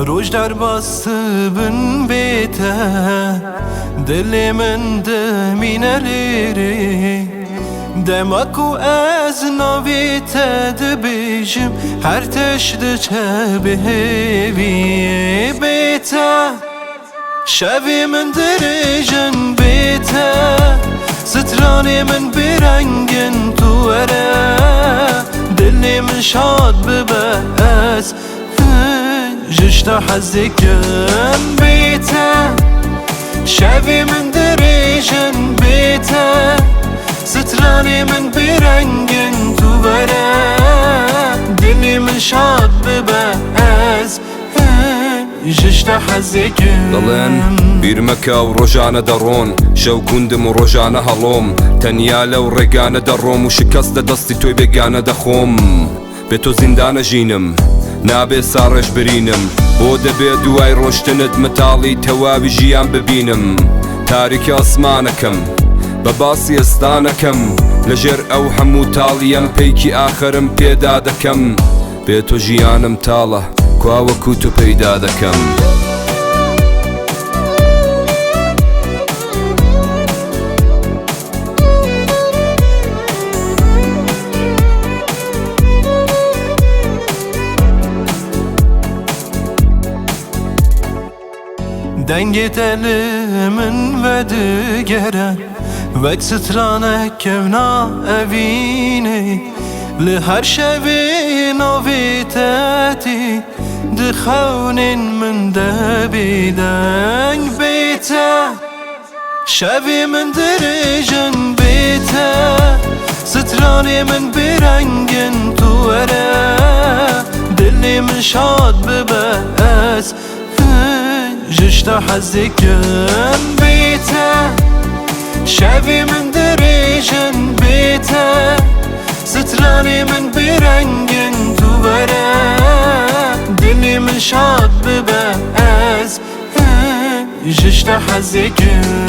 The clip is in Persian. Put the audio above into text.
روج در bastı bin bete Dilimin demineleri Demek o ez navite dibijim Her teşdi çebevi bete Şevimin diricin bete Stranimin bir rengin tuvere Dilimin şad bibez جشت حزكم بيته شافي من دريجن بيته ستراني من برنجن تبرا دلي من شاد بباز جشت حزكم دلين بيرمكا وروجانا درون شو كندم وروجانا هلوم تنيالا ورقانا دروم وشكست دستي توي بقانا دخوم بيتو زندانا جينم نابێ ساڕێژ برینم بۆ دەبێ دوای ڕۆشتنت متاڵی تەواوی ژیان ببینم تاریکی ئاسمانەکەم بە باسی ئێستانەکەم لەژێر ئەو هەموو تاڵیەم پەیکی ئاخرم پێدا دەکەم بێ تۆ ژیانم تاڵە کواوەکو تو پەیدا دەکەم Dengit elimin ve digere Vek strane kevna evini Li her şevin aviteti Dixevnin min de bideng bite Şevi min diricin bite Strani min birengin tuere Dili min şad bibez جشت حزكم بيته شافي من دريجن بيته ستراني من برنجن تبرا دلي من شاد بباز جشت حزكم